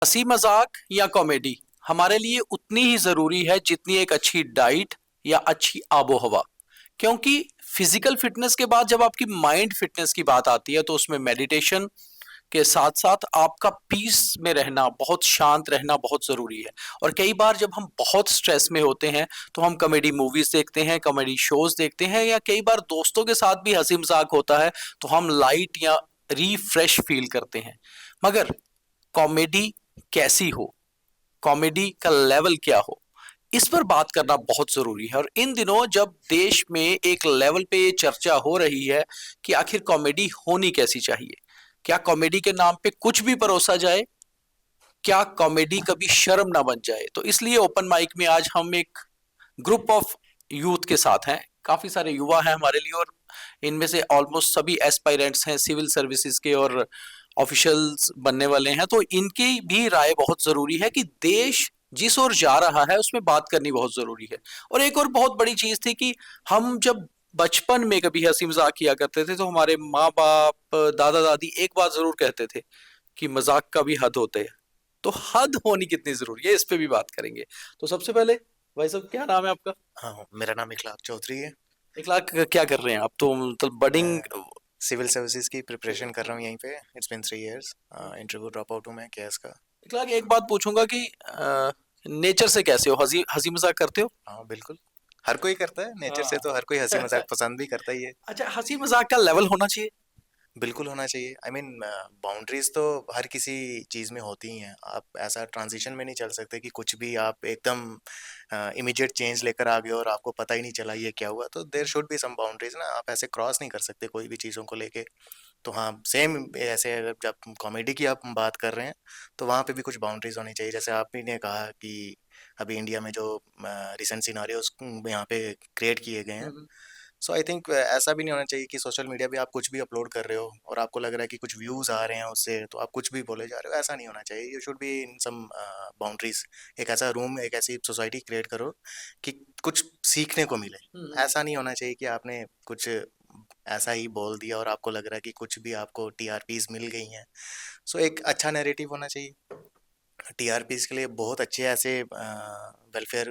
हंसी मजाक या कॉमेडी हमारे लिए उतनी ही जरूरी है जितनी एक अच्छी डाइट या अच्छी आबो हवा। क्योंकि फिजिकल फिटनेस के बाद जब आपकी माइंड फिटनेस की बात आती है तो उसमें मेडिटेशन के साथ साथ आपका पीस में रहना, बहुत शांत रहना बहुत जरूरी है। और कई बार जब हम बहुत स्ट्रेस में होते हैं तो हम कॉमेडी मूवीज देखते हैं, कॉमेडी शोज देखते हैं, या कई बार दोस्तों के साथ भी हंसी मजाक होता है तो हम लाइट या रिफ्रेश फील करते हैं। मगर कॉमेडी कैसी हो, कॉमेडी का लेवल क्या हो, इस पर बात करना बहुत जरूरी है। और इन दिनों जब देश में एक लेवल पे ये चर्चा हो रही है कि आखिर कॉमेडी होनी कैसी चाहिए, क्या कॉमेडी के नाम पे कुछ भी परोसा जाए, क्या कॉमेडी कभी शर्म ना बन जाए, तो इसलिए ओपन माइक में आज हम एक ग्रुप ऑफ यूथ के साथ हैं। काफी सारे युवा हैं हमारे लिए, और इनमें से ऑलमोस्ट सभी एस्पायरेंट्स हैं सिविल सर्विसेज के और ऑफिशियल्स बनने वाले हैं। तो इनकी भी राय बहुत जरूरी है कि देश जिस ओर जा रहा है उसमें बात करनी बहुत जरूरी है। और एक और बहुत बड़ी चीज थी कि हम जब बचपन में कभी हंसी मजाक किया करते थे तो हमारे माँ बाप, दादा दादी एक बात जरूर कहते थे कि मजाक का भी हद होते हैं। तो हद होनी कितनी जरूरी है, इस पे भी बात करेंगे। तो सबसे पहले भाई साहब, क्या नाम है आपका? हाँ, मेरा नाम इखलाक चौधरी है। 1 लाख क्या कर रहे हैं आप? तो मतलब बडिंग। मैं सिविल सर्विसेज की प्रिपरेशन कर रहा हूँ यहीं पे। It's been 3 years. Interview drop out हूँ मैं केएस का। 1 लाख, एक बात पूछूंगा कि नेचर से कैसे हो, हंसी हंसी मजाक करते हो? हाँ, बिल्कुल। हर कोई करता है नेचर से, हाँ। तो हर कोई हंसी मजाक पसंद भी करता ही है। अच्छा, हंसी मजाक का लेवल होना चाहिए। बिल्कुल होना चाहिए। आई मीन बाउंड्रीज तो हर किसी चीज़ में होती ही हैं। आप ऐसा ट्रांजिशन में नहीं चल सकते कि कुछ भी आप एकदम इमीडिएट चेंज लेकर आ गए और आपको पता ही नहीं चला ये क्या हुआ। तो there should be some boundaries ना, आप ऐसे क्रॉस नहीं कर सकते कोई भी चीज़ों को लेके। तो हाँ, सेम ऐसे अगर जब कॉमेडी की आप बात कर रहे हैं तो वहाँ पे भी कुछ बाउंड्रीज होनी चाहिए। जैसे आप ही ने कहा कि अभी इंडिया में जो रिसेंट सिनारियोज यहाँ पे क्रिएट किए गए हैं। हम्म। सो आई थिंक ऐसा भी नहीं होना चाहिए कि सोशल मीडिया पे आप कुछ भी अपलोड कर रहे हो और आपको लग रहा है कि कुछ व्यूज़ आ रहे हैं उससे, तो आप कुछ भी बोले जा रहे हो। ऐसा नहीं होना चाहिए। You should be in some boundaries. एक ऐसा रूम, एक ऐसी सोसाइटी क्रिएट करो कि कुछ सीखने को मिले। हम्म। ऐसा नहीं होना चाहिए कि आपने कुछ ऐसा ही बोल दिया और आपको लग रहा है कि कुछ भी आपको टीआरपीज मिल गई हैं। सो एक अच्छा नैरेटिव होना चाहिए। टीआरपीज के लिए बहुत अच्छे ऐसे वेलफेयर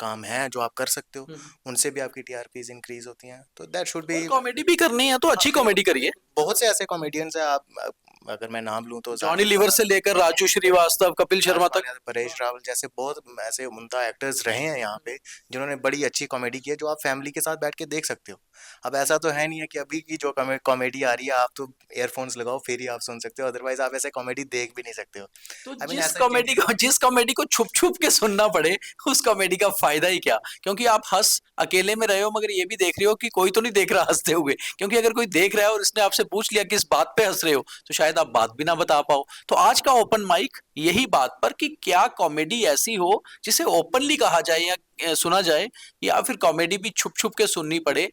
काम हैं जो आप कर सकते हो। हम्म। उनसे भी आपकी टीआरपीज इंक्रीज होती हैं, तो दैट शुड बी। और कॉमेडी भी करनी है तो हाँ, अच्छी बिल्कुल। कॉमेडी करिए। बहुत से ऐसे कॉमेडियंस हैं। आप अगर मैं नाम लूं तो जॉनी जाकिर लीवर से खान, लेकर राजू श्रीवास्तव, कपिल यश शर्मा तक। मान्या, परेश रावल जैसे बहुत ऐसे उम्दा एक्टर्स रहे हैं यहाँ पे, जिन्होंने बड़ी अच्छी कॉमेडी की है, जो आप फैमिली के साथ बैठ के देख सकते हो। अब ऐसा तो है नहीं है कि अभी की जो कॉमेडी आ रही है आप तो एयरफोन्स लगाओ फिर ही आप सुन सकते हो, अदरवाइज आप ऐसे कॉमेडी देख भी नहीं सकते हो। तो आई मीन जिस ऐसा कॉमेडी को जिस कॉमेडी को छुप छुप के सुनना पड़े, उस कॉमेडी का फायदा ही क्या? क्योंकि आप हंस अकेले में रहे हो मगर ये भी देख रहे हो कि कोई तो नहीं देख रहा हंसते हुए। क्योंकि अगर कोई देख रहा है और इसने आपसे पूछ लिया कि इस बात पे हंस रहे हो, तो शायद आप बात भी ना बता पाओ। तो आज का ओपन माइक यही बात पर कि क्या कॉमेडी ऐसी हो जिसे ओपनली कहा जाए या सुना जाए, या फिर कॉमेडी भी छुप छुप के सुननी पड़े।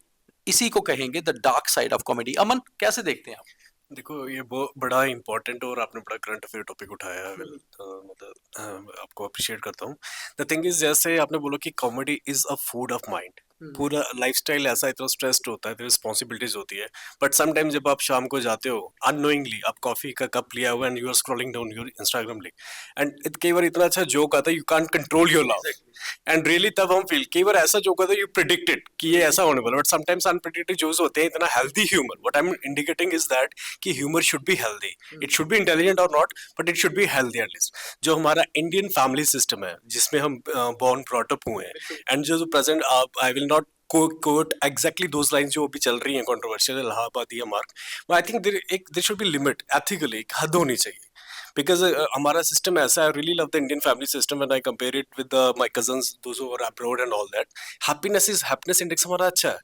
इसी को कहेंगे the dark side of comedy. Aman, कैसे देखते हैं आप? देखो, ये बहुत बड़ा इंपॉर्टेंट और आपने बड़ा करंट अफेयर टॉपिक उठाया है। वेल, हम्म। मतलब आपको अप्रिशिएट करता हूँ। द थिंग इज, जैसे आपने बोला कि comedy is a food of mind. Hmm. पूरा लाइफस्टाइल ऐसा इतना स्ट्रेस्ड होता है, इतनी रिस्पॉन्सिबिलिटीज होती है। बट समटाइम जब आप शाम को जाते हो अननोइंगली, आप कॉफी का कप लिया हुआ and you are scrolling down your Instagram link, and कई बार इतना अच्छा जोक आता है you can't control your laugh. Exactly. And really तब हम फील, कई बार ऐसा जोक आता है यू प्रिडिक्टेड कि ये ऐसा होने वाला, बट समटाइम्स अनप्रिडिक्टेड जोक्स होते हैं इतना healthy humour. What I am indicating is that कि humour should be healthy. It should be intelligent और not, but it should be healthy at least. जो हमारा इंडियन फैमिली सिस्टम है जिसमें हम बॉर्न ब्रॉट अप हुए हैं, बिल्कुल। एंड जो present, I will not quote exactly those lines जो अभी चल रही हैं कंट्रोवर्शियल, इलाहाबादी mark. I think there should be limit, ethically एक हद होनी चाहिए। बिकॉज हमारा सिस्टम ऐसा है, really love the Indian family system when I compare it with my cousins those who are abroad and all that. Happiness index हमारा अच्छा है।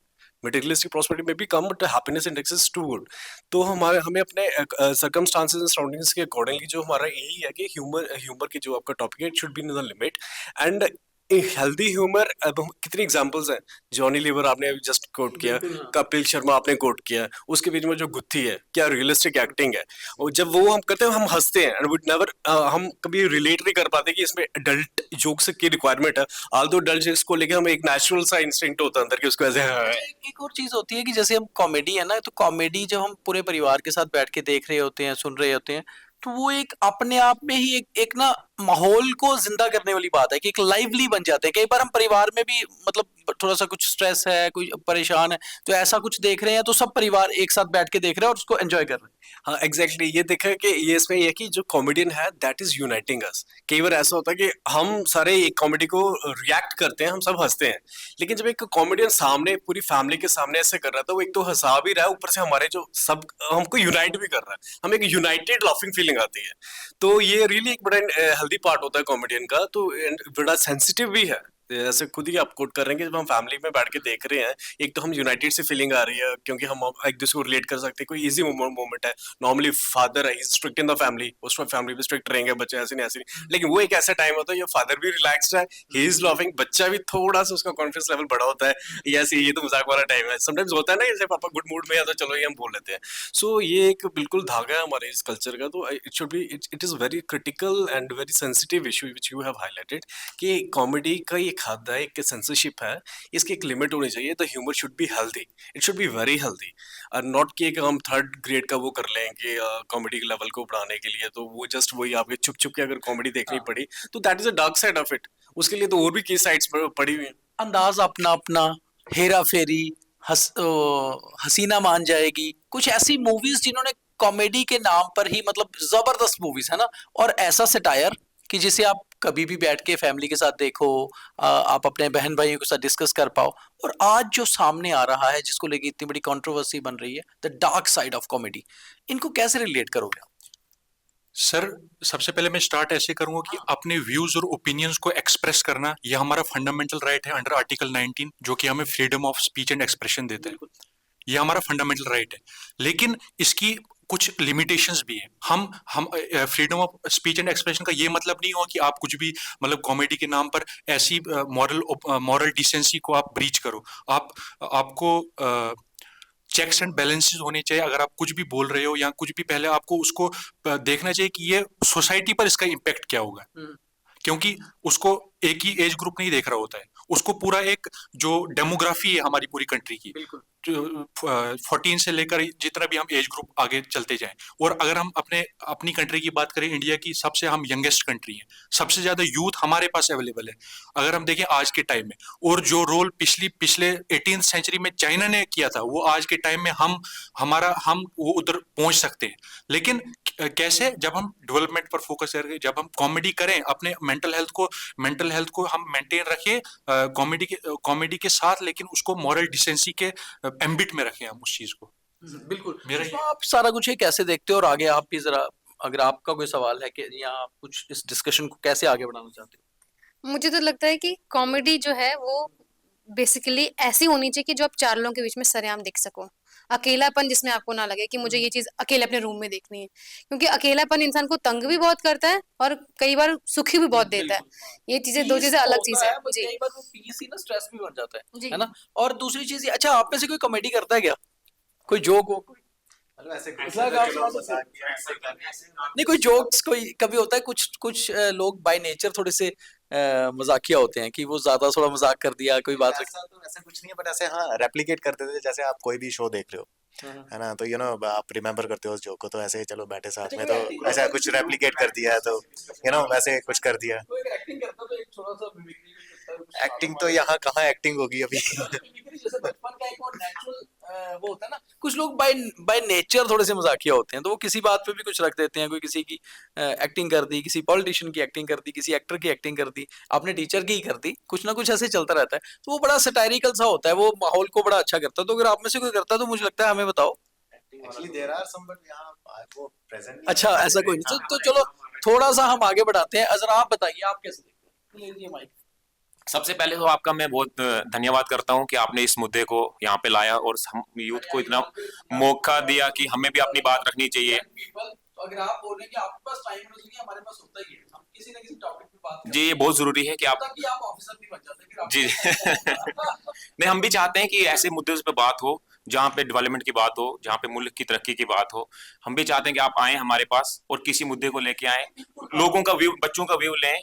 मटेरियलिस्टिक प्रॉस्पेरिटी में भी कम, but happiness index is to good. तो हमारे हमें अपने सर्कमस्टांसेस एंड सराउंडिंग्स के अकॉर्डिंगली, जो हमारा यही है कि ह्यूमर की जो आपका टॉपिक है, it should be in the limit. And healthy humour, अब कितनी एग्जांपल्स हैं। जॉनी लीवर आपने जस्ट कोट किया, बिल्कुल, हाँ। कपिल शर्मा आपने कोट किया, उसके बीच में जो गुत्थी है, क्या रियलिस्टिक एक्टिंग है। और जब वो हम करते हैं हम हंसते हैं, एंड वुड नेवर, हम कभी रिलेट नहीं कर पाते कि इसमें अडल्ट जोक्स की रिक्वायरमेंट है। आल दो अडल्ट जोक्स को लेके हम एक नेचुरल सा इंस्टिंक्ट होता है अंदर कि उसको ऐसे अच्छा, एक और चीज होती है कि जैसे हम कॉमेडी है ना, तो कॉमेडी जब हम पूरे परिवार के साथ बैठ के देख रहे होते हैं, सुन रहे होते हैं, तो वो एक अपने आप में ही एक ना माहौल को जिंदा करने वाली बात है कि एक लाइवली बन जाते हैं। कई बार हम परिवार में भी मतलब थोड़ा सा कुछ स्ट्रेस है, कोई परेशान है, तो ऐसा कुछ देख रहे हैं तो सब परिवार एक साथ बैठ के देख रहे हैं और उसको एंजॉय कर रहे हैं। हाँ एग्जैक्टली ये देखा है कि ये इसमें ये है कि जो कॉमेडियन है दैट इज यूनाइटिंग अस। कई बार ऐसा होता है कि हम सारे एक कॉमेडी को रिएक्ट करते हैं, हम सब हंसते हैं, लेकिन जब एक कॉमेडियन सामने पूरी फैमिली के सामने ऐसे कर रहा था, वो एक तो हंसा भी रहा है, ऊपर से हमारे जो सब हमको यूनाइट भी कर रहा है, हम एक यूनाइटेड लाफिंग फीलिंग आती है। तो ये रियली एक बड़ा हेल्दी पार्ट होता है कॉमेडियन का, तो बड़ा सेंसिटिव भी है। ऐसे खुद ही आप कोट कर रहे हैं कि जब हम फैमिली में बैठ के देख रहे हैं, एक तो हम यूनाइटेड से फीलिंग आ रही है क्योंकि हम एक दूसरे को रिलेट कर सकते हैं, कोई इजी मोमेंट है। नॉर्मली फादर है स्ट्रिक्ट इन द फैमिली, उस फैमिली भी स्ट्रिक्ट रहेंगे, बच्चे ऐसे नहीं ऐसे नहीं, लेकिन वो एक ऐसा टाइम होता है ये फादर भी रिलैक्स्ड है, ही इज लाफिंग, बच्चा भी थोड़ा सा उसका कॉन्फिडेंस लेवल बड़ा होता है, यस ये तो मजाक वाला टाइम है। समटाइम्स होता है ना जैसे पापा गुड मूड में है तो चलो ये हम बोल लेते हैं। सो ये एक बिल्कुल धागा है हमारे इस कल्चर का। तो it should B it is very critical and very sensitive issue which you have highlighted कि कॉमेडी का एक हद है, एक सेंसरशिप है, इसकी एक लिमिट होनी चाहिए। The humour should be healthy, it should be very healthy, और नॉट कि हम थर्ड ग्रेड का वो कर लें कि कॉमेडी के लेवल को बढ़ाने के लिए तो वो जस्ट वही आपके चुप चुप के अगर कॉमेडी देखनी पड़ी तो that is a dark side of it. उसके लिए तो और भी कई साइड्स पड़ी हुई हैं। अंदाज अपना अपना, हेरा फेरी, हसीना मान जाएगी, कुछ ऐसी मूवीज जिन्होंने कॉमेडी के नाम पर ही मतलब जबरदस्त मूवीज है ना, और ऐसा सटायर कि जिसे आप कभी भी बैठ के फैमिली के साथ देखो, आप अपने बहन भाइयों के साथ डिस्कस कर पाओ। और आज जो सामने आ रहा है जिसको लेके इतनी बड़ी कंट्रोवर्सी बन रही है, the dark side of comedy, इनको कैसे रिलेट करोगे आप? सर सबसे पहले मैं स्टार्ट ऐसे करूंगा कि अपने व्यूज और ओपिनियंस को एक्सप्रेस करना यह हमारा फंडामेंटल राइट है अंडर आर्टिकल 19, जो कि हमें freedom of speech and expression देता है। यह हमारा फंडामेंटल राइट है, लेकिन इसकी कुछ लिमिटेशंस भी हैं। हम freedom of speech and expression का ये मतलब नहीं हुआ कि आप कुछ भी मतलब कॉमेडी के नाम पर ऐसी मॉरल डिसेंसी को आप ब्रीच करो। आपको चेक्स एंड बैलेंसेस होने चाहिए। अगर आप कुछ भी बोल रहे हो या कुछ भी, पहले आपको उसको देखना चाहिए कि ये सोसाइटी पर इसका इम्पैक्ट क्या होगा, क्योंकि उसको एक ही एज ग्रुप नहीं देख रहा होता है, उसको पूरा एक जो डेमोग्राफी है हमारी पूरी कंट्री की, 14 से लेकर जितना भी हम एज ग्रुप आगे चलते जाएं। और अगर हम अपनी कंट्री की बात करें, इंडिया की सबसे हम यंगेस्ट कंट्री है, सबसे ज्यादा यूथ हमारे पास अवेलेबल है अगर हम देखें आज के टाइम में। और जो रोल पिछले 18th सेंचुरी में चाइना ने किया था, वो आज के टाइम में हम वो उधर पहुंच सकते हैं। लेकिन कैसे? जब हम डेवलपमेंट पर फोकस करें, जब हम कॉमेडी करें, अपने मेंटल हेल्थ को हम मेंटेन रखें कॉमेडी के साथ, लेकिन उसको मॉरल डिसेंसी के एम्बिट में रखें हम उस चीज को। बिल्कुल। मेरा तो आप सारा कुछ ये कैसे देखते हो? और आगे आप भी जरा, अगर आपका कोई सवाल है कि या आप कुछ इस डिस्कशन को कैसे आगे बढ़ाना चाहते हो? मुझे तो लगता है कि कॉमेडी जो है वो बेसिकली ऐसी होनी चाहिए कि जो आप चार लोगों के बीच में सरेआम देख सको। अकेलापन जिसमें आपको ना लगे कि मुझे ये चीज अकेले अपने रूम में देखनी है, क्योंकि अकेलापन इंसान को तंग भी बहुत करता है और कई बार सुखी भी बहुत देता है। ये चीजें दो चीजें अलग चीज है जी। कई बार वो पीस ही ना स्ट्रेस भी बन जाता जी। है ना। और दूसरी चीज, अच्छा आप में से कोई कॉमेडी करता है क्या? कोई जोक हो, कोई नहीं, कोई जोक्स कोई कभी होता है? कुछ लोग बाय नेचर थोड़े से मजाकिया होते हैं कि वो ज्यादा थोड़ा मजाक कर दिया, कोई बात ऐसा कुछ नहीं है, बट ऐसे हाँ रेप्लिकेट करते थे। जैसे आप कोई भी शो देख रहे हो है ना, तो आप रिमेम्बर करते हो उस जोक को, तो ऐसे चलो बैठे साथ में तो ऐसा कुछ रेप्लिकेट कर दिया, तो वैसे कुछ कर दिया। एक्टिंग करता तो एक थोड़ा सा मिमिक्री भी करता है, कुछ एक्टिंग तो यहाँ कहाँ एक्टिंग होगी अभी। मिमिक्री जैसे बचपन का एक और नेचुरल वो होता है ना। कुछ लोग बाय नेचर थोड़े से मजाकिया होते हैं, तो वो किसी बात पे भी कुछ रख देते हैं। कोई किसी की एक्टिंग कर दी, किसी पॉलिटिशियन की एक्टिंग कर दी, किसी एक्टर की एक्टिंग कर दी, आपने टीचर की ही कर दी, कुछ ना कुछ ऐसे चलता रहता है। तो वो बड़ा सटायरिकल सा होता है, वो माहौल को बड़ा अच्छा करता है। तो अगर आप में से कोई करता है तो मुझे लगता है हमें बताओ। Actually, there are some, but यहाँ वो present नहीं अच्छा है। ऐसा कोई नहीं, तो चलो थोड़ा सा हम आगे बढ़ाते हैं। अजर आप बताइए, आप कैसे देखते हैं? लीजिए माइक। सबसे पहले तो आपका मैं बहुत धन्यवाद करता हूं कि आपने इस मुद्दे को यहाँ पे लाया और हम यूथ को इतना मौका दिया कि हमें भी अपनी बात रखनी चाहिए। तो अगर आप बोल रहे हैं कि आपके पास टाइम है, तो हमारे पास होता ही है, हम किसी ना किसी टॉपिक पे बात जी, ये बहुत जरूरी है कि आप ताकि आप ऑफिसर भी बन जाते हैं फिर आप। जी नहीं, हम भी चाहते हैं कि ऐसे मुद्दे पे बात हो जहाँ पे डेवलपमेंट की बात हो, जहाँ पे मुल्क की तरक्की की बात हो। हम भी चाहते हैं कि आप आए हमारे पास और किसी मुद्दे को लेके आए, लोगों का व्यू, बच्चों का व्यू लें,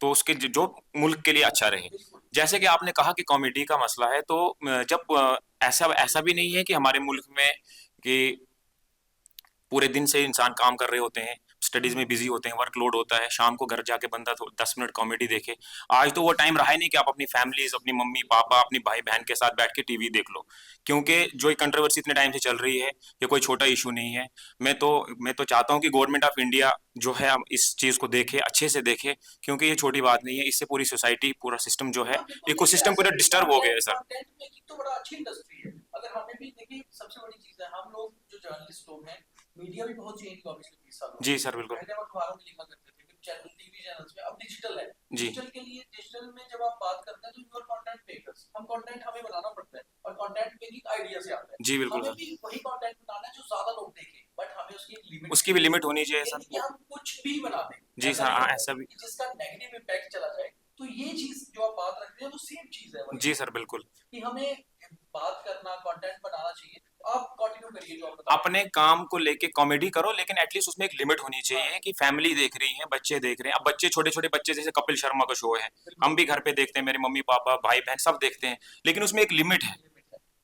तो उसके जो मुल्क के लिए अच्छा रहे। जैसे कि आपने कहा कि कॉमेडी का मसला है, तो जब ऐसा भी नहीं है कि हमारे मुल्क में कि पूरे दिन से इंसान काम कर रहे होते हैं, स्टडीज में बिजी होते हैं, वर्कलोड होता है, शाम को घर जाके बंदा तो 10 मिनट कॉमेडी देखे। आज तो वो टाइम रहा ही नहीं कि आप अपनी फैमिलीज, अपनी मम्मी पापा, अपनी भाई बहन के साथ बैठ के टीवी देख लो, क्योंकि जो ये कंट्रोवर्सी इतने टाइम से चल रही है ये कोई छोटा इशू नहीं है। मैं तो चाहता हूँ कि गवर्नमेंट ऑफ इंडिया जो है अब इस चीज को देखे, अच्छे से देखे, क्योंकि ये छोटी बात नहीं है। इससे पूरी सोसाइटी, पूरा सिस्टम जो है, हाँ, बिल्कुल, इकोसिस्टम ऐसा पूरा भी डिस्टर्ब हो गया है सर। कंटेंट मेकिंग तो बड़ा अच्छी इंडस्ट्री है। अगर हमें भी देखिए, सबसे बड़ी चीज है, हम लोग जो जर्नलिस्ट लोग हैं, मीडिया भी बहुत चेंज हुआ पिछले 20 सालों में। जी सर, बिल्कुल। पहले हम अखबारों में लिखा करते थे, फिर चैनल, टीवी चैनल्स में, अब डिजिटल है। जी। डिजिटल के लिए, डिजिटल में जब आप बात करते हैं तो यू आर कंटेंट मेकर्स, हम कंटेंट हमें बनाना पड़ता है, और कंटेंट मेकिंग आइडिया से आता है। जी, बिल्कुल हमें सर। भी वही कंटेंट बनाना है जो ज्यादा लोग देखें, बट हमें उसकी एक लिमिट, उसकी भी लिमिट होनी चाहिए यानी सर। कि हम कुछ भी बना दें। जी ऐसा सर, नहीं हाँ, होता ऐसा भी। कि जिसका नेगेटिव इम्पैक्ट चला जाए। तो ये चीज जो आप बात रख रहे हैं वो सेम चीज है, वही जी सर, बिल्कुल। कि हमें बात करना, कंटेंट बनाना चाहिए। तो आप कंटिन्यू करिए जो आप बता रहे अपने काम को लेके कॉमेडी करो, लेकिन एटलीस्ट उसमें एक लिमिट होनी चाहिए कि फैमिली देख रही है, बच्चे देख रहे हैं। अब बच्चे, छोटे छोटे बच्चे, जैसे कपिल शर्मा का शो है, हम भी घर पे देखते हैं, मेरे मम्मी पापा भाई बहन सब देखते हैं, लेकिन उसमें एक लिमिट है।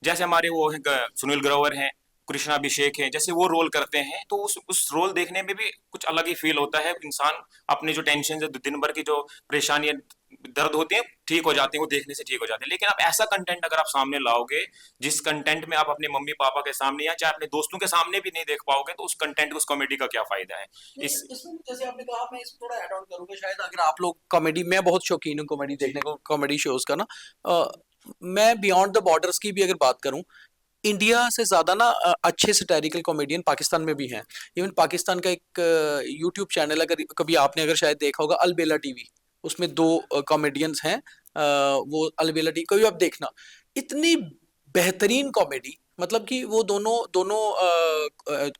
जैसे हमारे वो हैं सुनील ग्रोवर हैं, कृष्णा अभिषेक हैं, जैसे वो रोल करते हैं, तो उस रोल देखने में भी कुछ अलग ही फील होता है। इंसान अपने जो टेंशन है, दिन भर की जो परेशानियां, दर्द होते हैं, ठीक हो जाते हैं, वो देखने से ठीक हो जाते हैं। लेकिन आप ऐसा कंटेंट अगर आप सामने लाओगे, जिस कंटेंट में आप अपने मम्मी पापा के सामने या चाहे अपने दोस्तों के सामने भी नहीं देख पाओगे, तो उस कंटेंट, उस कॉमेडी का क्या फायदा है? नहीं, इस इसमें जैसे आपने कहा, मैं इसमें थोड़ा ऐड ऑन करूंगा। शायद अगर आप लोग कॉमेडी, मैं बहुत शौकीन हूँ कॉमेडी देखने को, कॉमेडी शोज का ना। मैं बियॉन्ड द बॉर्डर्स की भी अगर बात करूं, इंडिया से ज्यादा ना अच्छे सैटिरिकल कॉमेडियन पाकिस्तान में भी हैं। इवन पाकिस्तान का एक यूट्यूब चैनल, अगर कभी आपने अगर शायद देखा होगा, अलबेला टीवी, उसमें दो कॉमेडियंस हैं। वो अलबेला टीवी को भी आप देखना, इतनी बेहतरीन कॉमेडी, मतलब कि वो दोनों दोनों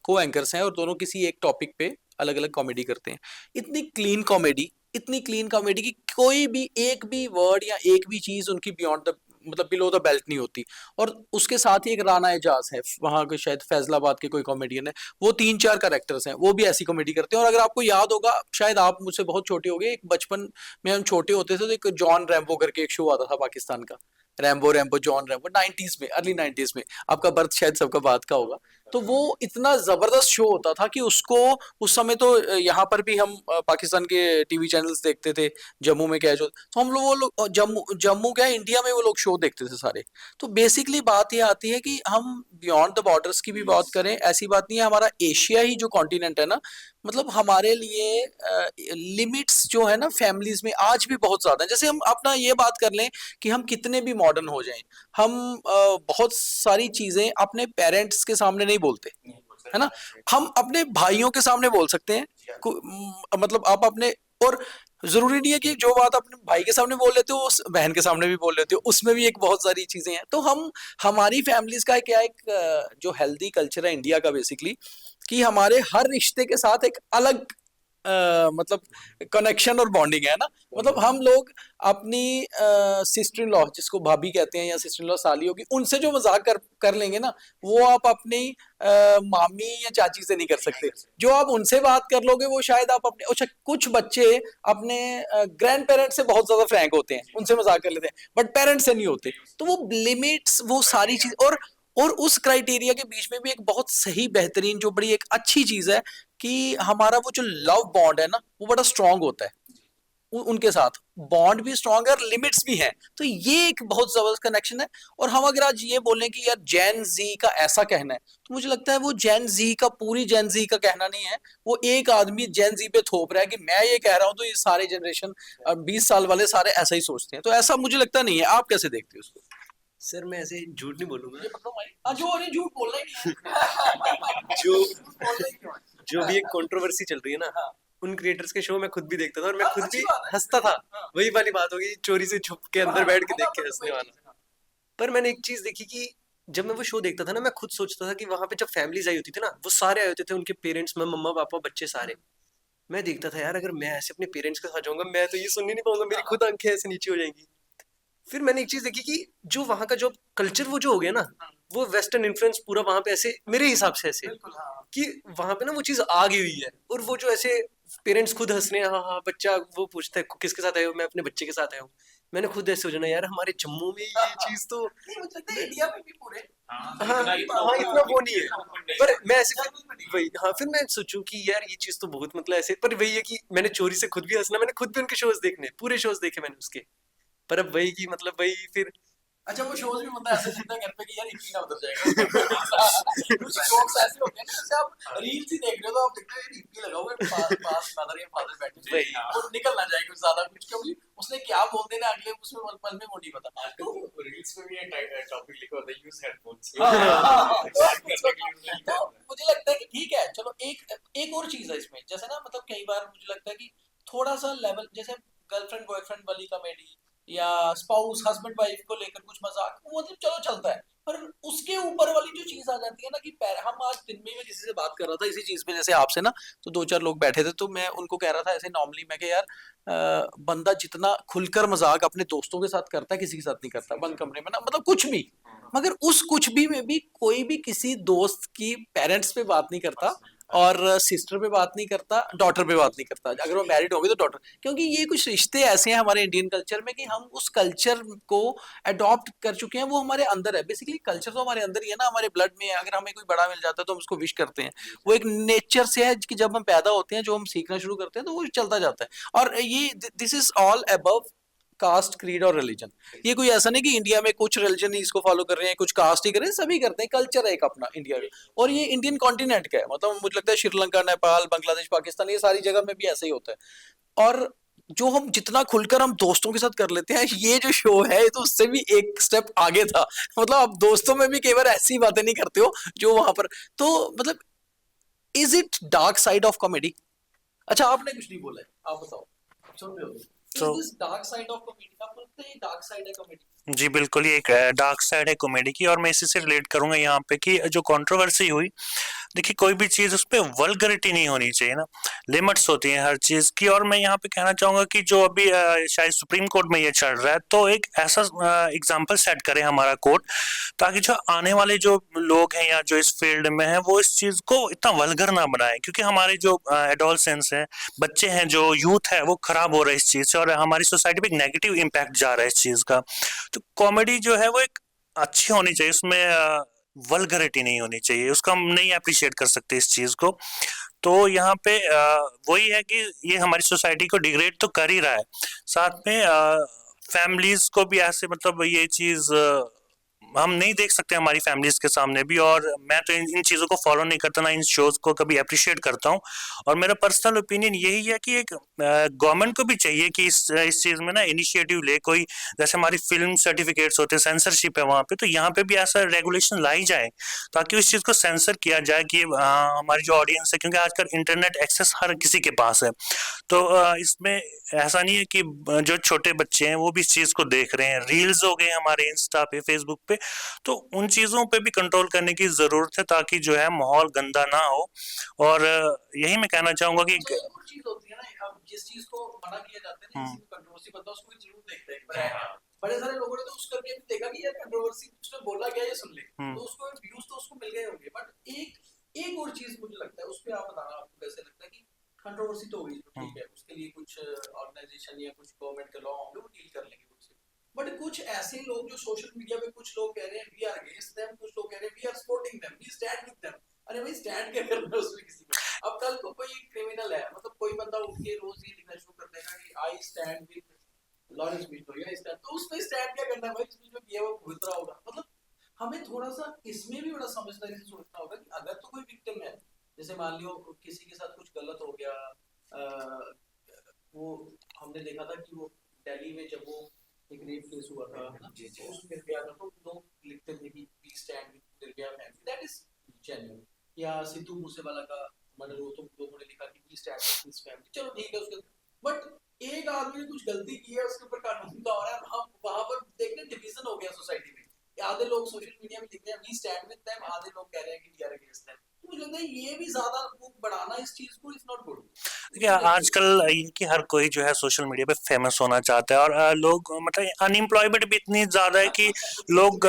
को एंकर्स हैं और दोनों किसी एक टॉपिक पे अलग अलग कॉमेडी करते हैं। इतनी क्लीन कॉमेडी, इतनी क्लीन कॉमेडी कि कोई भी एक भी वर्ड या एक भी चीज उनकी बियॉन्ड द, मतलब बिलो द बेल्ट नहीं होती। और उसके साथ ही एक राना एजाज है, वहाँ के शायद फैजलाबाद के कोई कॉमेडियन है, वो 3-4 कैरेक्टर्स हैं, वो भी ऐसी कॉमेडी करते हैं। और अगर आपको याद होगा, शायद आप मुझसे बहुत छोटे हो गए, एक बचपन में हम छोटे होते थे तो एक जॉन रैम्बो करके एक शो आता था पाकिस्तान का, Rambo Rambo John Rambo, 90s में, अर्ली 90s में। आपका बर्थ शायद सबका बाद का होगा। तो वो इतना जबरदस्त शो होता था कि उसको उस समय तो यहाँ पर भी हम पाकिस्तान के टीवी चैनल्स देखते थे, जम्मू में कैच हो, तो हम लोग वो लोग जम्मू जम्मू क्या, इंडिया में वो लोग शो देखते थे सारे। तो बेसिकली बात ये आती है कि हम बियॉन्ड द बॉर्डर्स की भी बात करें, ऐसी बात नहीं है, हमारा एशिया ही जो कॉन्टिनेंट है ना, मतलब हमारे लिए लिमिट्स जो है ना फैमिलीज में आज भी बहुत ज्यादा है। जैसे हम अपना ये बात कर लें कि हम कितने भी मॉडर्न हो जाएं, हम बहुत सारी चीजें अपने पेरेंट्स के सामने नहीं बोलते, है ना। हम अपने भाइयों के सामने बोल सकते हैं, मतलब आप अपने, और जरूरी नहीं है कि जो बात अपने भाई के सामने बोल लेते हो उस बहन के सामने भी बोल लेते हो, उसमें भी एक बहुत सारी चीजें हैं। तो हम, हमारी फैमिलीज का क्या एक जो हेल्दी कल्चर है इंडिया का बेसिकली, कि हमारे हर रिश्ते के साथ एक अलग मतलब कनेक्शन और बॉन्डिंग है ना। मतलब हम लोग अपनी सिस्टर इन लॉ, जिसको भाभी कहते हैं, या सिस्टर इन लॉ साली होगी, उनसे जो मजाक कर लेंगे ना, वो आप अपनी मामी या चाची से नहीं कर सकते। जो आप उनसे बात कर लोगे, वो शायद आप अपने, अच्छा कुछ बच्चे अपने ग्रैंड पेरेंट्स से बहुत ज्यादा फ्रैंक होते हैं, उनसे मजाक कर लेते हैं, बट पेरेंट्स से नहीं होते। तो वो लिमिट्स, वो सारी चीज, और उस क्राइटेरिया के बीच में भी एक बहुत सही, बेहतरीन, जो बड़ी एक अच्छी चीज है कि हमारा वो जो लव बॉन्ड है ना, वो बड़ा स्ट्रांग होता है। उनके साथ बॉन्ड भी स्ट्रांग है और लिमिट्स भी हैं। तो ये एक बहुत जबरदस्त कनेक्शन है। और हम अगर आज ये बोलें कि यार जेन जी का ऐसा कहना है, तो मुझे लगता है वो जेन जी का, पूरी जेन जी का कहना नहीं है। वो एक आदमी जेन जी पे थोप रहा है कि मैं ये कह रहा हूं, तो ये सारे जनरेशन 20 साल वाले सारे ऐसा ही सोचते हैं। तो ऐसा मुझे लगता नहीं है। आप कैसे देखते हो उसको? सर मैं ऐसे झूठ नहीं बोलूंगा, जो उन्हें झूठ बोलना ही नहीं है। जो भी एक कंट्रोवर्सी चल रही है ना, उन क्रिएटर्स के शो मैं खुद भी देखता था और मैं खुद अच्छी भी बात है। हंसता था। वही वाली बात होगी, चोरी से छुप के अंदर बैठ के देख के हंसने वाला। पर मैंने एक चीज देखी कि जब मैं वो शो देखता था ना, मैं खुद सोचता था कि वहां पे जब फैमिलीज आई होती थी ना, वो सारे आए होते थे, उनके पेरेंट्स में मम्मा पापा बच्चे सारे। मैं देखता था यार, अगर मैं ऐसे अपने पेरेंट्स के साथ जाऊंगा, मैं तो ये सुन ही नहीं पाऊंगा, मेरी खुद आंखें ऐसे नीचे हो जाएंगी। फिर मैंने एक चीज देखी कि जो वहां का जो कल्चर वो जो हो गया ना, वो वेस्टर्न इन्फ्लुएंस पूरा वहां पे ऐसे, मेरे हिसाब से ऐसे कि वहां पे ना वो चीज आ गई हुई है। और वो जो ऐसे पेरेंट्स खुद हंस रहे हैं, हाँ हाँ बच्चा, वो पूछता है किसके साथ आए हो, मैं अपने बच्चे के साथ आया हूँ। मैंने खुद ऐसे हो जाना, यार हमारे जम्मू में ये चीज तो नहीं, मुझे लगता है इंडिया में भी पूरे हाँ हाँ इतना वो नहीं है, पर मैं ऐसे वही हाँ, फिर मैं सोचूं कि यार ये चीज तो बहुत मतलब ऐसे, पर वही है कि मैंने चोरी से खुद भी हंसना, मैंने खुद भी उनके शोज देखने, पूरे शोज देखे मैंने उसके, पर अब वही की मतलब वही फिर अच्छा वो शोज भी मतलब ऐसे सुनते हैं घर पे कि यार इतनी ना उतर जाएगा कुछ जोक्स ऐसे होते हैं ना, जैसे आप रील्स ही देख रहे हो तो आप देखते हो यार इतनी लगाओगे पास मदर या फादर बैठे वही। वो निकल ना जाए कुछ ज्यादा कुछ, क्योंकि उसने क्या बोल देना अगले उसमें पल में वो नहीं पता। तो रील्स में भी ये टॉपिक लिखा होता है, यूज हेडफोन्स। तो मुझे लगता है कि ठीक है चलो, एक और चीज है इसमें, जैसे ना मतलब कई बार मुझे लगता है कि थोड़ा सा लेवल, जैसे गर्लफ्रेंड बॉयफ्रेंड वाली कॉमेडी या स्पाउस हस्बैंड वाइफ को लेकर कुछ मजाक, वो मतलब चलो चलता है, पर उसके ऊपर वाली जो चीज आ जाती है ना कि हम आज दिन में मैं किसी से बात कर रहा था इसी चीज पे जैसे आपसे ना, तो दो चार लोग बैठे थे तो मैं उनको कह रहा था ऐसे नॉर्मली, मैं कि यार बंदा जितना खुलकर मजाक अपने दोस्तों के साथ करता है किसी के साथ नहीं करता बंद कमरे में ना, मतलब कुछ भी, मगर उस कुछ भी में भी कोई भी किसी दोस्त की पेरेंट्स पे बात नहीं करता और सिस्टर पे बात नहीं करता, डॉटर पे बात नहीं करता, अगर वो मैरिड होगी तो डॉटर, क्योंकि ये कुछ रिश्ते ऐसे हैं हमारे इंडियन कल्चर में कि हम उस कल्चर को अडॉप्ट कर चुके हैं, वो हमारे अंदर है, बेसिकली कल्चर तो हमारे अंदर ही है ना, हमारे ब्लड में है, अगर हमें कोई बड़ा मिल जाता है तो हम उसको विश करते हैं, वो एक नेचर से है कि जब हम पैदा होते हैं जो हम सीखना शुरू करते हैं तो वो चलता जाता है, और ये this is all above caste creed और रिलीजन, ये कोई ऐसा नहीं कि इंडिया में कुछ रिलीजन ही इसको फॉलो कर रहे हैं कुछ कास्ट ही कर रहे हैं, सभी करते हैं, कल्चर है एक अपना इंडिया में, और ये इंडियन कॉन्टिनेंट का है, मतलब मुझे लगता है श्रीलंका नेपाल बांग्लादेश पाकिस्तान ये सारी जगह में भी ऐसा ही होता है, और जो हम जितना खुलकर हम दोस्तों के साथ कर लेते हैं, ये जो शो है ये तो उससे भी एक स्टेप आगे था, मतलब आप दोस्तों में भी कई बार ऐसी बातें नहीं करते हो जो वहां पर, तो मतलब is it dark side of comedy? अच्छा आपने कुछ नहीं बोला है, आप बताओ, सुन रहे हो, तो is this dark side of comedy? आपको लगता है ये डार्क साइड है कॉमेडी? जी बिल्कुल, ये एक डार्क साइड है कॉमेडी की, और मैं इसी से रिलेट करूंगा यहाँ पे कि जो कंट्रोवर्सी हुई, देखिए कोई भी चीज़ उस पे वल्गरिटी नहीं होनी चाहिए ना, लिमिट्स होती हैं हर चीज़ की, और मैं यहाँ पे कहना चाहूँगा कि जो अभी शायद सुप्रीम कोर्ट में ये चल रहा है, तो एक ऐसा एग्जाम्पल सेट करे हमारा कोर्ट, ताकि जो आने वाले जो लोग हैं या जो इस फील्ड में हैं वो इस चीज़ को इतना वल्गर ना बनाए, क्योंकि हमारे जो एडोलसेंस हैं, बच्चे हैं, जो यूथ है, वो खराब हो रहा है इस चीज़ से, और हमारी सोसाइटी पे एक नेगेटिव इम्पैक्ट जा रहा है इस चीज़ का। तो कॉमेडी जो है वो एक अच्छी होनी चाहिए, उसमें वल्गरिटी नहीं होनी चाहिए, उसको हम नहीं अप्रिशिएट कर सकते इस चीज़ को। तो यहाँ पे वही है कि ये हमारी सोसाइटी को डिग्रेड तो कर ही रहा है, साथ में फैमिलीज को भी ऐसे, मतलब ये चीज़ हम नहीं देख सकते हमारी फैमिलीज के सामने भी, और मैं तो इन चीज़ों को फॉलो नहीं करता, ना इन शोज को कभी अप्रिशिएट करता हूँ, और मेरा पर्सनल ओपिनियन यही है कि एक गवर्नमेंट को भी चाहिए कि इस चीज़ में ना इनिशिएटिव ले कोई, जैसे हमारी फिल्म सर्टिफिकेट्स होते हैं, सेंसरशिप है वहाँ पे, तो यहाँ पे भी ऐसा रेगुलेशन लाई जाए ताकि उस चीज़ को सेंसर किया जाए कि हमारी जो ऑडियंस है, क्योंकि आजकल इंटरनेट एक्सेस हर किसी के पास है, तो इसमें ऐसा नहीं है कि जो छोटे बच्चे हैं वो भी इस चीज़ को देख रहे हैं, रील्स हो गए हमारे इंस्टा पे, फेसबुक पे, तो उन चीज़ों पे भी कंट्रोल करने की ज़रूरत है ताकि जो है माहौल गंदा ना हो, और यही मैं कहना चाहूँगा कि अच्छा, एक और चीज होती है ना, अब जिस चीज को मना किया जाता है ना, किसी को कंट्रोवर्सी बनता है उसको भी जरूर देखते हैं बड़े सारे लोगों ने तो उस करके भी देखा कि यार कंट्रोवर्सी उसने बोला क्या ये सुन ले, तो उसको व्यूज तो उसको मिल गए होंगे, बट एक और चीज मुझे लगता है उस पे आप बताना, आपको कैसे लगता है कि कंट्रोवर्सी तो होगी ठीक है, उसके लिए कुछ ऑर्गेनाइजेशन या कुछ गवर्नमेंट के लॉ होंगे वो डील कर लेंगे उससे, बट कुछ ऐसे लोग जो सोशल मीडिया पे, कुछ लोग कह रहे हैं वी आर अगेंस्ट देम, कुछ लोग कह रहे हैं we are supporting them, we stand with them, अरे भाई स्टैंड क्या करना है उसमें किसी को, अब कल को कोई क्रिमिनल है, मतलब कोई बंदा उठ के रोज ये लिखना शुरू कर देगा कि I stand with Lawrence Bishnoi, I stand, तो उसमें स्टैंड क्या करना है भाई, इसमें जो किया वो भुगत रहा होगा, मतलब हमें थोड़ा सा इसमें भी बड़ा समझदारी से सोचना होगा कि अगर तो कोई विक्टिम है, जैसे मान लियो किसी के साथ कुछ गलत हो गया, वो हमने देखा था कि वो दिल्ली में जब वो एक रेप केस हुआ था ना, तो उस निर्भया का तो लोग लिखते थे कि we stand with Nirbhaya family, that is genuine, या सिद्धू मूसेवाला का मर्डर हो तो लोगों ने लिखा कि we stand with his family, चलो ठीक है उसके, बट एक आदमी ने कुछ गलती की है उसके ऊपर कानून का हो रहा है, हम वहां पर देखने डिवीजन हो गया सोसाइटी में, आधे लोग सोशल मीडिया में लिख रहे हैं वी स्टैंड विद देम, आधे लोग कह रहे हैं कि वी आर अगेंस्ट देम, तो मुझे लगता है ये भी ज्यादा बढ़ाना इस चीज को इज नॉट गुड। देखिए आजकल ये कि हर कोई जो है सोशल मीडिया पे फेमस होना चाहता है, और लोग मतलब अनएम्प्लॉयमेंट भी इतनी ज़्यादा है कि लोग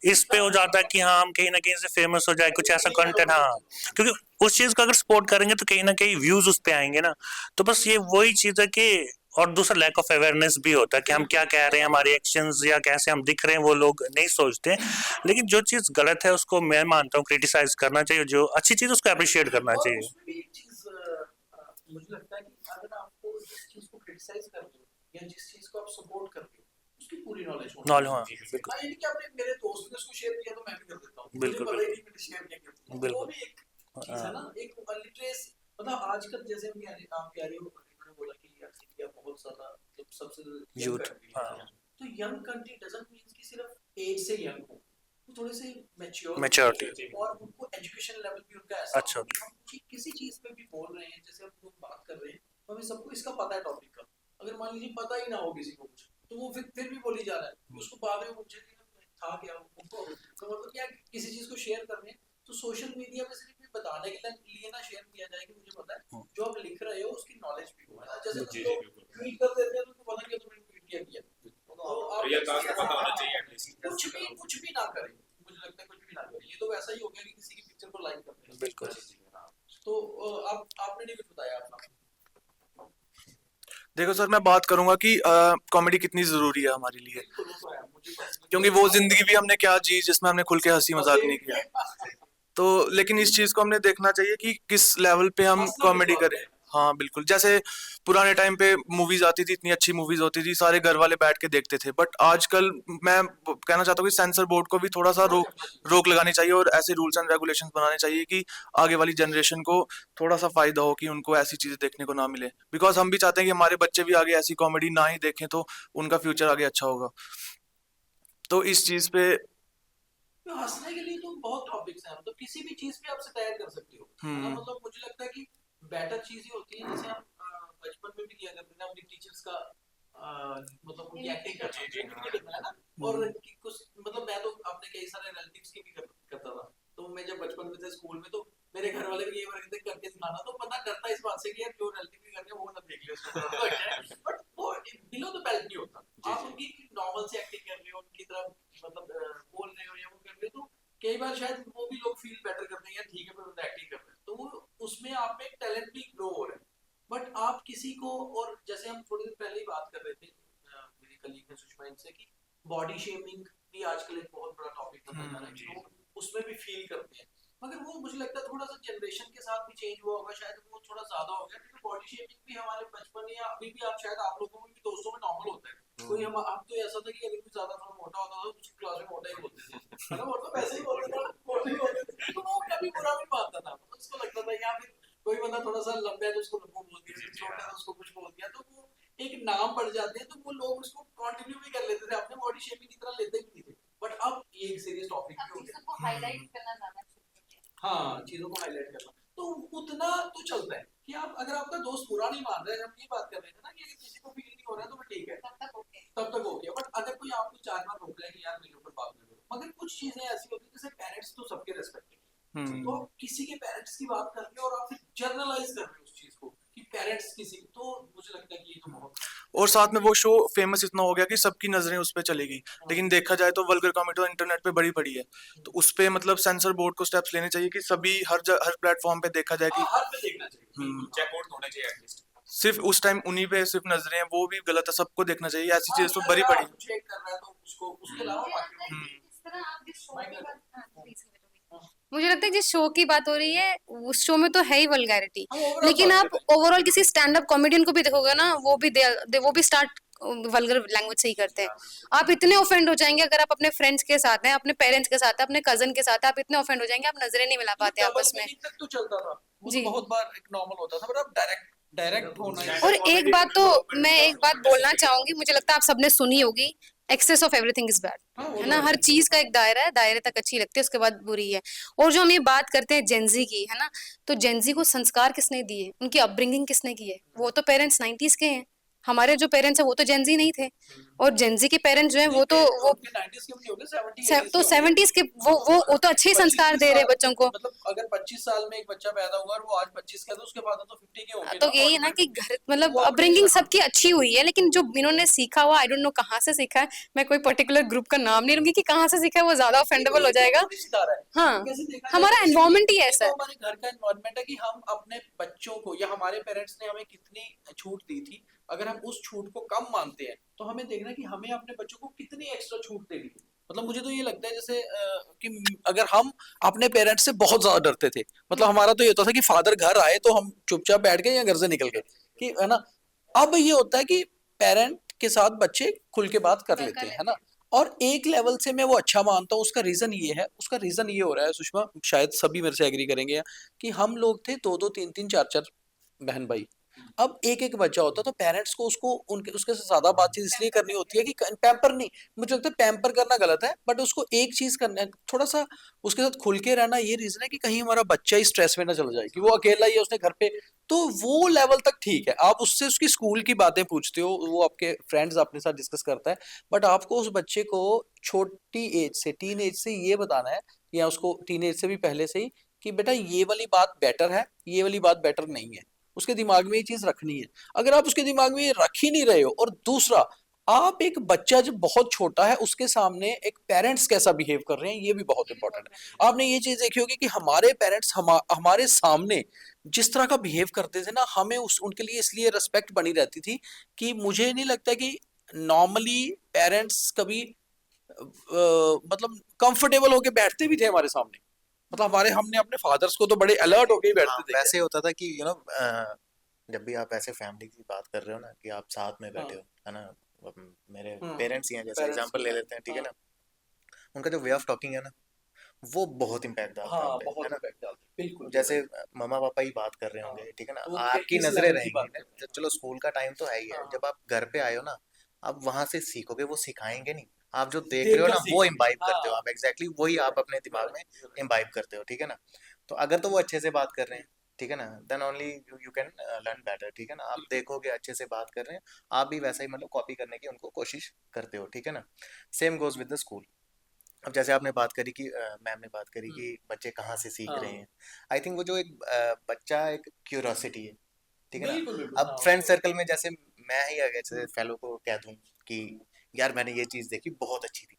इस पे हो जाता है कि हाँ हम कहीं ना कहीं से फेमस हो जाए, कुछ ऐसा कंटेंट, हाँ, क्योंकि उस चीज़ को अगर सपोर्ट करेंगे तो कहीं ना कहीं व्यूज उस पे आएंगे ना, तो बस ये वही चीज़ है कि और दूसरा लैक ऑफ अवेयरनेस भी होता है कि हम क्या कह रहे हैं, हमारे एक्शंस या कैसे हम दिख रहे हैं वो लोग नहीं सोचते। लेकिन जो चीज़ गलत है उसको मैं मानता हूँ क्रिटिसाइज करना चाहिए, जो अच्छी चीज़ उसको अप्रिशिएट करना और चाहिए। उसमें भी एक चीज मुझे लगता है कि अगर आपको जिस चीज को क्रिटिसाइज कर रहे हो या जिस चीज को आप सपोर्ट कर रहे हो उसकी पूरी नॉलेज होनी नॉलेज, चाहिए। हाँ बिल्कुल हाँ, ये नहीं कि आपने मेरे दोस्त ने उसको शेयर किया तो मैं भी कर देता हूँ, मुझे बिल्कुल पता ही नहीं मैंने शेयर क्या किया। वो बिल्कुल। भी एक चीज है ना, एक लिटरेस, मतलब आजकल जैसे हम कह रहे आप कह रहे हो, इन्होंने बोला कि यार इंडिया बहुत ज्यादा मतलब सबसे young यूथ, country है। हाँ तो यंग कंट्री डजंट मीन कि सिर्फ एज से यंग हो, वो थोड़े से मैच्योर मैच्योरिटी और उनको एजुकेशन लेवल भी उनका ऐसा अच्छा हो कि हम किसी चीज पे भी बोल रहे हैं, जैसे हम लोग बात कर रहे हैं तो हमें सबको इसका पता है टॉपिक का, अगर मान लीजिए पता ही ना हो किसी को कुछ तो वो फिर भी बोली जा रहा है, उसको बाद में पूछे कि था क्या उनको, तो मतलब क्या किसी चीज को शेयर कर रहे हैं तो सोशल मीडिया में सिर्फ ये बताने के लिए ना शेयर किया जाए कि मुझे पता है जो आप लिख रहे हो उसकी नॉलेज भी हो, जैसे कुछ लोग ट्वीट कर देते हैं तो उनको पता नहीं तुमने ट्वीट क्या किया, तो आप रियल कास्ट का पता होना चाहिए एटलीस्ट। कुछ भी ना करें, मुझे लगता है कुछ भी ना करें, ये तो वैसा ही हो गया कि किसी की पिक्चर को लाइक करते हैं बिल्कुल। तो आपने नहीं कुछ बताया अपना। देखो सर, मैं बात करूंगा कि कॉमेडी कितनी जरूरी है हमारे लिए, बिल्कुल वो तो है, मुझे personally क्योंकि वो जिंदगी भी हमने क्या जी जिसमें हमने खुल के हंसी मजाक नहीं किया। तो लेकिन इस चीज को हमने देखना चाहिए कि किस लेवल पे हम हंसना कॉमेडी किस बात करें। हाँ बिल्कुल, जैसे पुराने टाइम पे मूवीज आती थी, इतनी अच्छी मूवीज होती थी, सारे घर वाले बैठ के देखते थे। बट आजकल मैं कहना चाहता हूँ कि सेंसर बोर्ड को भी थोड़ा सा रोक लगानी चाहिए और ऐसे रूल्स एंड रेगुलेशंस बनाने चाहिए कि आगे वाली जनरेशन को थोड़ा सा फायदा हो, कि उनको ऐसी चीजें देखने को ना मिले। बिकॉज हम भी चाहते हैं कि हमारे बच्चे भी आगे ऐसी कॉमेडी ना ही देखें तो उनका फ्यूचर आगे अच्छा होगा। तो इस चीज पे तो हंसने के लिए तो बहुत टॉपिक्स हैं, मतलब किसी भी चीज पे आप तैयार कर सकते हो, है ना, मतलब मुझे लगता है कि बेटर चीज ही होती है, जैसे हम बचपन में भी किया करते थे अपनी टीचर्स का मतलब उनकी एक्टिंग करना है ना, और कुछ मतलब मैं तो अपने कई सारे रिलेटिव्स की भी करता था, तो मैं जब बचपन में थे स्कूल में तो मेरे घर वाले भी ये करते करके दिखाना, तो बंदा डरता इस बात से कि यार जो रिलेटिव भी कर रहे हैं वो ना देख ले उसको, बट वो बिलो द बेल्ट नहीं होता, आप उनकी नॉर्मल से एक्टिंग कर रहे हो, उनकी तरफ मतलब बोल रहे हो या वो कर रहे हो, तो कई बार शायद वो भी लोग फील बेटर करते हैं यार ठीक है मैं एक्टिंग कर रहा है, तो वो उसमें आप में टैलेंट भी ग्रो हो रहा है। बट आप किसी को, और जैसे हम थोड़ी देर पहले ही बात कर रहे थे मेरी कलीग ने सुषमा इनसे कि बॉडी शेमिंग भी आजकल एक बहुत बड़ा टॉपिक बनता जा रहा है, लोग उसमें भी फील करते हैं, मगर वो मुझे लगता है थोड़ा सा जनरेशन के साथ भी चेंज हुआ होगा, शायद वो थोड़ा ज्यादा हो गया, क्योंकि बॉडी शेमिंग भी हमारे बचपन या अभी भी आप शायद आप लोगों में भी दोस्तों में नॉर्मल होता है, कोई हम तो ऐसा था कि अगर कोई ज्यादा थोड़ा मोटा होता था तो उसकी क्लास में मोटा ही बोलते थे, है ना, वो तो वैसे ही बोलते थे, मोटे ही बोलते थे, तो वो कभी बुरा नहीं मानता था, मतलब उसको लगता था या फिर कोई बंदा थोड़ा सा लंबा है तो उसको लंबू बोल दिया, छोटा है तो उसको कुछ बोल दिया, तो वो एक नाम पड़ जाते हैं, तो वो लोग उसको कंटिन्यू भी कर लेते थे, अपने बॉडी शेमिंग की तरह लेते भी नहीं थे, बट अब ये एक सीरियस टॉपिक भी हो गया, हाईलाइट करना ज्यादा हाँ चीजों को हाईलाइट करना, तो उतना तो चलता है कि आप अगर आपका दोस्त बुरा नहीं मान रहा है, हम ये बात कर रहे थे ना कि अगर किसी को फील नहीं हो रहा है तो ठीक है, तब तक हो गया, बट अगर कोई आपको 4 बार रोक रहा है कि यार मेरे ऊपर बात करो, मगर कुछ चीजें ऐसी होती है जैसे पेरेंट्स तो सबके रेस्पेक्टेड है, तो किसी के पेरेंट्स की बात कर रहे हो और आप फिर जर्नलाइज कर रहे हो उस चीज को कि पेरेंट्स किसी, तो मुझे लगता है कि ये तो बहुत, और साथ में वो शो फेमस इतना हो गया कि सबकी नजरें उस पे चलेगी। लेकिन देखा जाए तो वल्गर कॉमेडी तो इंटरनेट पे बड़ी पड़ी है, तो उस पे मतलब सेंसर बोर्ड को स्टेप्स लेने चाहिए कि सभी हर प्लेटफॉर्म पे देखा जाए कि हर पे देखना चाहिए, चेकआउट होना चाहिए एटलीस्ट। सिर्फ उस टाइम उन्हीं पे सिर्फ नजरें हैं, वो भी गलत है, सबको देखना चाहिए। ऐसी चीज तो बड़ी पड़ी है। चेक कर रहा है तो उसको उसके अलावा बाकी मुझे लगता है जिस शो की बात हो रही है उस शो में तो है ही वल्गैरिटी, लेकिन आप ओवरऑल किसी स्टैंड अप कॉमेडियन को भी देखोगे ना, वो भी स्टार्ट वल्गर लैंग्वेज से ही करते हैं। आप इतने ऑफेंड हो जाएंगे अगर आप अपने फ्रेंड्स के साथ हैं, अपने पेरेंट्स के साथ हैं, अपने कजन के साथ हैं, आप इतने ऑफेंड हो जाएंगे आप नजरें नहीं मिला पाते आपस में। तक तो चलता था वो जी। तो बहुत बार एक नॉर्मल होता था, पर अब डायरेक्ट होना है। और एक बात तो मैं एक बात बोलना चाहूंगी, मुझे लगता है आप सबने सुनी होगी, excess of everything is bad, है ना, हर चीज का एक दायरा है, दायरे तक अच्छी लगती है उसके बाद बुरी है। और जो हम ये बात करते हैं जेंजी की, है ना, तो जेंजी को संस्कार किसने दिए, उनकी अपब्रिंगिंग किसने की है, वो तो पेरेंट्स 90s के हैं, हमारे जो पेरेंट्स हैं वो तो जेंजी नहीं थे, और जेंजी के पेरेंट्स जो हैं वो 90s के भी नहीं होंगे, 70s तो 70s के वो तो अच्छे ही संस्कार दे रहे हैं बच्चों को। मतलब अगर 25 साल में एक बच्चा पैदा हुआ और वो आज 25 का, तो उसके बाद तो 50 के होंगे तो यही है ना कि घर मतलब अपब्रिंगिंग सबकी अच्छी हुई है, लेकिन जो इन्होंने सीखा हुआ, आई डोंट नो कहाँ से सीखा है, मैं कोई पर्टिकुलर ग्रुप का नाम नहीं लूंगी कि कहाँ से सीखा है, वो ज्यादा ऑफेंडेबल हो जाएगा। हाँ, हमारा एनवायरमेंट ही ऐसा है, हमारे घर का एनवायरमेंट है कि हम अपने बच्चों को, या हमारे पेरेंट्स ने हमें कितनी छूट दी थी, अगर हम उस छूट को कम मानते हैं तो हमें देखना है कि हमें अपने बच्चों को कितनी एक्स्ट्रा छूट देनी है। मतलब मुझे तो ये लगता है जैसे कि अगर हम अपने पेरेंट्स से बहुत ज्यादा डरते थे, मतलब हमारा तो ये होता था कि फादर घर आए तो हम चुपचाप बैठ गए या घर से निकल गए, कि है ना। अब ये होता है कि पेरेंट के साथ बच्चे खुल के बात कर लेते हैं, है ना। और एक लेवल से मैं वो अच्छा मानता हूँ। उसका रीजन ये है, उसका रीजन ये हो रहा है सुषमा, शायद सभी मेरे से एग्री करेंगे, कि हम लोग थे दो दो तीन तीन चार चार बहन भाई। अब एक एक बच्चा होता, तो पेरेंट्स को उसको उनके उसके से ज्यादा बातचीत इसलिए करनी होती है कि पैम्पर नहीं, मुझे लगता है पैम्पर करना गलत है, बट उसको एक चीज करना है, थोड़ा सा उसके साथ खुल के रहना। ये रीजन है कि कहीं हमारा बच्चा ही स्ट्रेस में ना चला जाए, कि वो अकेला ही है उसने घर पे, तो वो लेवल तक ठीक है। आप उससे उसकी स्कूल की बातें पूछते हो, वो आपके फ्रेंड्स अपने साथ डिस्कस करता है, बट आपको उस बच्चे को छोटी एज से, टीन एज से ये बताना है, या उसको टीन एज से भी पहले से ही, कि बेटा ये वाली बात बेटर है, ये वाली बात बेटर नहीं है। उसके दिमाग में ये चीज रखनी है। अगर आप उसके दिमाग में ये रख ही नहीं रहे हो, और दूसरा, आप एक बच्चा जब बहुत छोटा है उसके सामने एक पेरेंट्स कैसा बिहेव कर रहे हैं, ये भी बहुत इंपॉर्टेंट है। आपने ये चीज देखी होगी कि हमारे पेरेंट्स हमारे सामने जिस तरह का बिहेव करते थे ना, हमें उस उनके लिए इसलिए रिस्पेक्ट बनी रहती थी, कि मुझे नहीं लगता कि नॉर्मली पेरेंट्स कभी मतलब कंफर्टेबल होके बैठते भी थे हमारे सामने। मतलब हमारे हमने अपने फादर्स को तो बड़े अलर्ट होके ही हाँ, बैठते थे। वैसे होता था कि जब भी आप ऐसे फैमिली की बात कर रहे हो ना, कि आप साथ में बैठे हो, है ना। अब मेरे पेरेंट्स ही हैं, जैसे पेरेंट्स एग्जांपल ले लेते हैं, ठीक है ना। उनका जो वे ऑफ टॉकिंग है ना, वो बहुत इम्पैक्ट डालता है हाँ, आप पे, बहुत है ना। इम्पैक्ट डालते हैं, बिल्कुल जैसे मम्मा पापा ही बात कर रहे होंगे, ठीक है ना, तो वो आपकी किस नजरें लेवल की रहेंगी बात ना। कर रहे हैं। चलो स्कूल का टाइम तो है ही है, हाँ, जब आप घर पे आए हो ना, आप वहां से सीखोगे, वो सिखाएंगे नहीं। आप जो देख देख रहे हो कर ना, वो सीखते हैं। इम्बाइब करते हो हाँ, आप, एग्जैक्टली वही आप अपने दिमाग में इम्बाइब करते हो, ठीक है ना। तो अगर तो वो अच्छे से बात कर रहे हैं, ठीक है ना, then only you can learn better, ठीक है ना। आप देखोगे अच्छे से बात कर रहे हैं, आप भी वैसा ही मतलब कॉपी करने की उनको कोशिश करते हो, ठीक है ना। Same goes with the school. अब जैसे आपने बात करी कि मैम ने बात करी कि बच्चे कहाँ से सीख रहे हाँ, हैं। आई थिंक वो जो एक बच्चा एक क्यूरोसिटी है, ठीक है ना। बिल्कुल बिल्कुल, अब हाँ फ्रेंड वो सर्कल में जैसे मैं ही अगर जैसे फेलो को कह दूं कि यार मैंने ये चीज देखी बहुत अच्छी थी,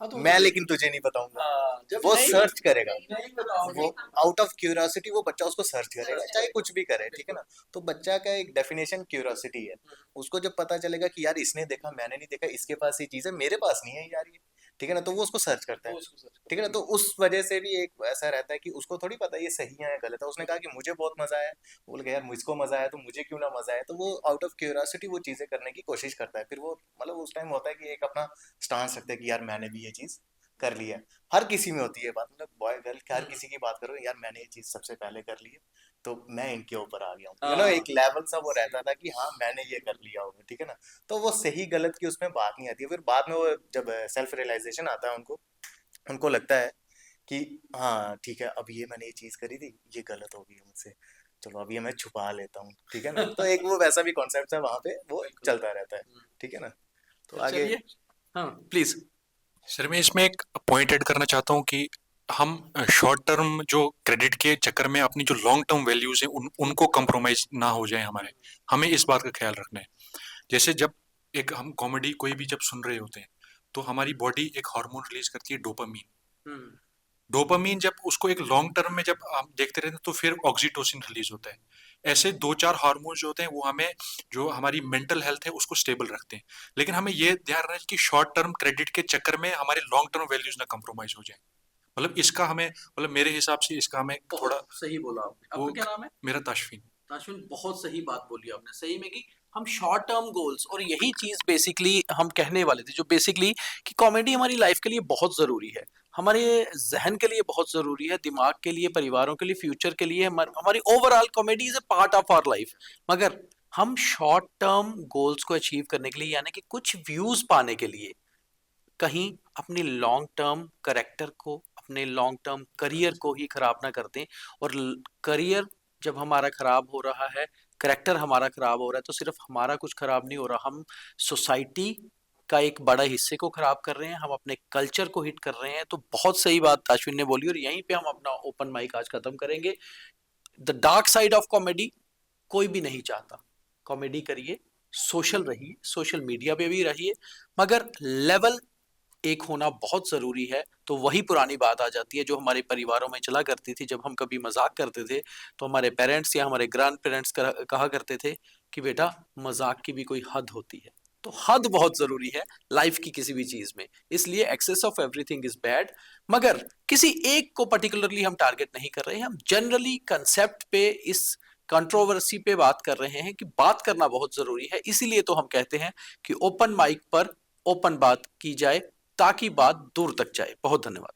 हाँ तो मैं लेकिन तुझे नहीं बताऊंगा, हाँ, जब वो नहीं सर्च करेगा। नहीं बताओगे। वो आउट ऑफ क्यूरियोसिटी वो बच्चा उसको सर्च करेगा, चाहे कुछ भी करे, ठीक है ना। तो बच्चा का एक डेफिनेशन क्यूरियोसिटी है। उसको जब पता चलेगा कि यार इसने देखा, मैंने नहीं देखा, इसके पास ये चीज है, मेरे पास नहीं है यार ये, ठीक है ना, तो वो उसको सर्च करता है, वो उसको सर्च ठीक है ना। तो उस वजह से भी एक ऐसा रहता है कि उसको थोड़ी पता है ये सही है या गलत है। उसने कहा कि मुझे बहुत मजा आया, बोल गया यार मुझको मजा आया तो मुझे क्यों ना मजा आया। तो वो आउट ऑफ क्यूरियोसिटी वो चीजें करने की कोशिश करता है। फिर वो मतलब उस टाइम होता है कि एक अपना स्टांस रखता है कि यार मैंने भी ये चीज कर ली है। हर किसी में होती है बात, मतलब बॉय गर्ल हर किसी की बात करो, यार मैंने ये चीज सबसे पहले कर ली है, तो मैं इनके ऊपर आ गया हूँ, हाँ, एक लेवल सा वो रहता था कि हाँ मैंने ये कर लिया होगा, ठीक है ना। तो वो सही गलत की उसमें बात नहीं आती है। फिर बाद में वो जब सेल्फ रियलाइजेशन आता है उनको, उनको लगता है कि हाँ ठीक है, अब ये मैंने ये चीज करी थी, ये गलत हो गई है मुझसे, चलो अब ये मैं छुपा लेता हूँ, ठीक है ना। तो एक वो वैसा भी कॉन्सेप्ट है वहां पे, वो चलता रहता है, ठीक है ना। तो आगे चलिए, हाँ प्लीज। सर मैं इसमें एक पॉइंट ऐड करना चाहता हूँ कि हम शॉर्ट टर्म जो क्रेडिट के चक्कर में अपनी जो लॉन्ग टर्म वैल्यूज हैं उनको कंप्रोमाइज ना हो जाए हमारे, हमें इस बात का ख्याल रखना है। जैसे जब एक हम कॉमेडी कोई भी जब सुन रहे होते हैं तो हमारी बॉडी एक हार्मोन रिलीज करती है डोपामीन। डोपामीन जब उसको एक लॉन्ग टर्म में जब हम देखते रहते हैं तो फिर ऑक्सीटोसिन रिलीज होता है। ऐसे दो चार हार्मोन जो होते हैं वो हमें जो हमारी मेंटल हेल्थ है उसको स्टेबल रखते हैं। लेकिन हमें ये ध्यान रखना है कि शॉर्ट टर्म क्रेडिट के चक्कर में हमारे लॉन्ग टर्म वैल्यूज ना कंप्रोमाइज हो जाए। मतलब इसका हमें मतलब मेरे हिसाब से इसका हमें थोड़ा बहुत सही बोला आपने। वो आपका क्या नाम है? मेरा ताशफीन। अश्विन, बहुत सही बात बोली आपने, सही में, कि हम शॉर्ट टर्म गोल्स, और यही चीज बेसिकली हम कहने वाले थे, जो बेसिकली कि कॉमेडी हमारी लाइफ के लिए बहुत जरूरी है, हमारे जहन के लिए बहुत जरूरी है, दिमाग के लिए, परिवारों के लिए, फ्यूचर के लिए, हमारी overall comedy is a part of our life. मगर हम शॉर्ट टर्म गोल्स को अचीव करने के लिए, यानी कि कुछ व्यूज पाने के लिए, कहीं अपनी लॉन्ग टर्म करेक्टर को, अपने लॉन्ग टर्म करियर को ही खराब ना कर दें। और करियर जब हमारा खराब हो रहा है, करेक्टर हमारा खराब हो रहा है, तो सिर्फ हमारा कुछ खराब नहीं हो रहा, हम सोसाइटी का एक बड़ा हिस्से को खराब कर रहे हैं, हम अपने कल्चर को हिट कर रहे हैं। तो बहुत सही बात अश्विन ने बोली, और यहीं पे हम अपना ओपन माइक आज खत्म करेंगे। The dark side of comedy कोई भी नहीं चाहता। कॉमेडी करिए, सोशल रहिए, सोशल मीडिया पे भी रहिए, मगर लेवल एक होना बहुत ज़रूरी है। तो वही पुरानी बात आ जाती है जो हमारे परिवारों में चला करती थी। जब हम कभी मज़ाक करते थे, तो हमारे पेरेंट्स या हमारे ग्रैंड पेरेंट्स कहा करते थे कि बेटा मज़ाक की भी कोई हद होती है। तो हद बहुत ज़रूरी है लाइफ की किसी भी चीज़ में। इसलिए excess of everything is bad. मगर किसी एक को पर्टिकुलरली हम टारगेट नहीं कर रहे हैं, हम जनरली कंसेप्ट पे, इस कंट्रोवर्सी पे बात कर रहे हैं कि बात करना बहुत ज़रूरी है। इसीलिए तो हम कहते हैं कि ओपन माइक पर ओपन बात की जाए ताकि बात दूर तक जाए। बहुत धन्यवाद।